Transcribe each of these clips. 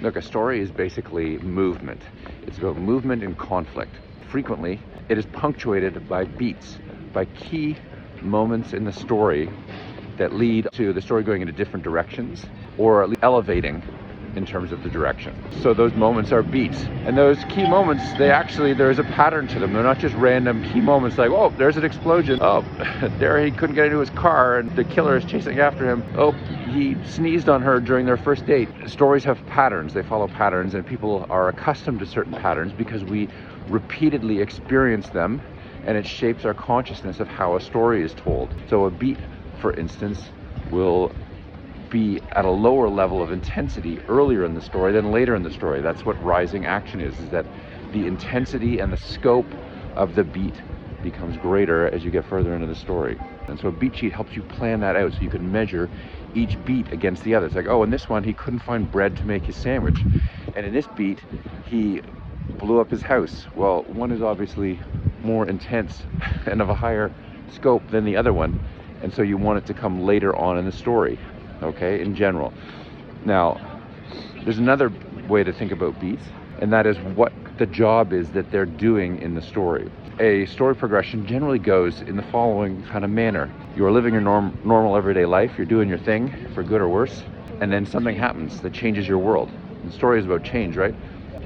Look, a story is basically movement. It's about movement and conflict. Frequently, it is punctuated by beats, by key moments in the story that lead to the story going into different directions, or at least elevating in terms of the direction. So those moments are beats. And those key moments, there's a pattern to them. They're not just random key moments like, oh, there's an explosion. Oh, there he couldn't get into his car and the killer is chasing after him. Oh, he sneezed on her during their first date. Stories have patterns. They follow patterns, and people are accustomed to certain patterns because we repeatedly experience them, and it shapes our consciousness of how a story is told. So a beat, for instance, will be at a lower level of intensity earlier in the story than later in the story. That's what rising action is that the intensity and the scope of the beat becomes greater as you get further into the story. And so a beat sheet helps you plan that out so you can measure each beat against the other. It's like, oh, in this one he couldn't find bread to make his sandwich, and in this beat he blew up his house. Well, one is obviously more intense and of a higher scope than the other one, and so you want it to come later on in the story, okay, in general. Now, there's another way to think about beats, and that is what the job is that they're doing in the story. A story progression generally goes in the following kind of manner. You're living your normal everyday life, you're doing your thing, for good or worse, and then something happens that changes your world. The story is about change, right?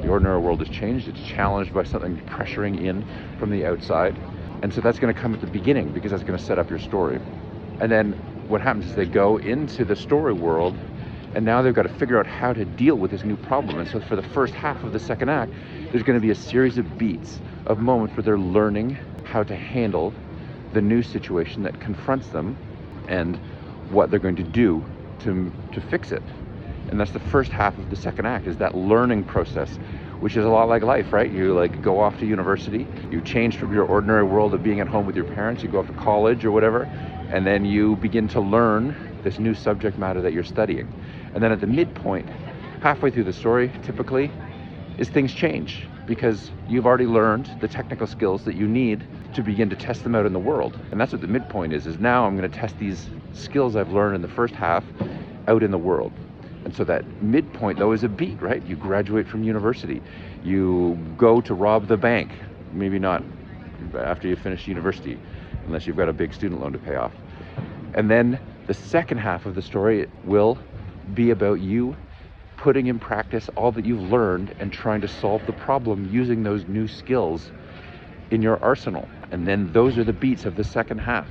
The ordinary world has changed, it's challenged by something pressuring in from the outside, and so that's going to come at the beginning because that's going to set up your story. And then what happens is they go into the story world, and now they've got to figure out how to deal with this new problem. And so for the first half of the second act, there's going to be a series of beats, of moments where they're learning how to handle the new situation that confronts them and what they're going to do to fix it. And that's the first half of the second act, is that learning process, which is a lot like life, right? You like go off to university, you change from your ordinary world of being at home with your parents, you go off to college or whatever, and then you begin to learn this new subject matter that you're studying. And then at the midpoint, halfway through the story, typically, is things change because you've already learned the technical skills that you need to begin to test them out in the world. And that's what the midpoint is now I'm going to test these skills I've learned in the first half out in the world. And so that midpoint, though, is a beat, right? You graduate from university. You go to rob the bank. Maybe not after you finish university, unless you've got a big student loan to pay off. And then the second half of the story will be about you putting in practice all that you've learned and trying to solve the problem using those new skills in your arsenal. And then those are the beats of the second half.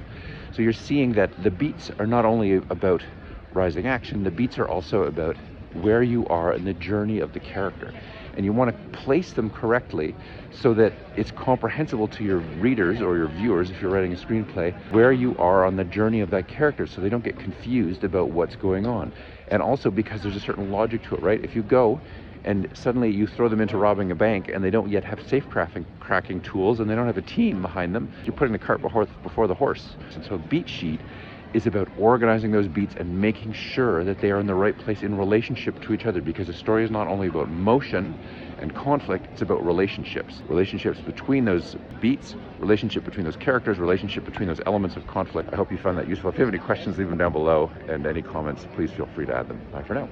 So you're seeing that the beats are not only about rising action, the beats are also about where you are in the journey of the character. And you want to place them correctly so that it's comprehensible to your readers or your viewers, if you're writing a screenplay, where you are on the journey of that character so they don't get confused about what's going on. And also because there's a certain logic to it, right? If you go and suddenly you throw them into robbing a bank and they don't yet have safe cracking tools and they don't have a team behind them, you're putting the cart before the horse. And so a beat sheet is about organizing those beats and making sure that they are in the right place in relationship to each other, because a story is not only about motion and conflict, it's about relationships. Relationships between those beats, relationship between those characters, relationship between those elements of conflict. I hope you found that useful. If you have any questions, leave them down below, and any comments, please feel free to add them. Bye for now.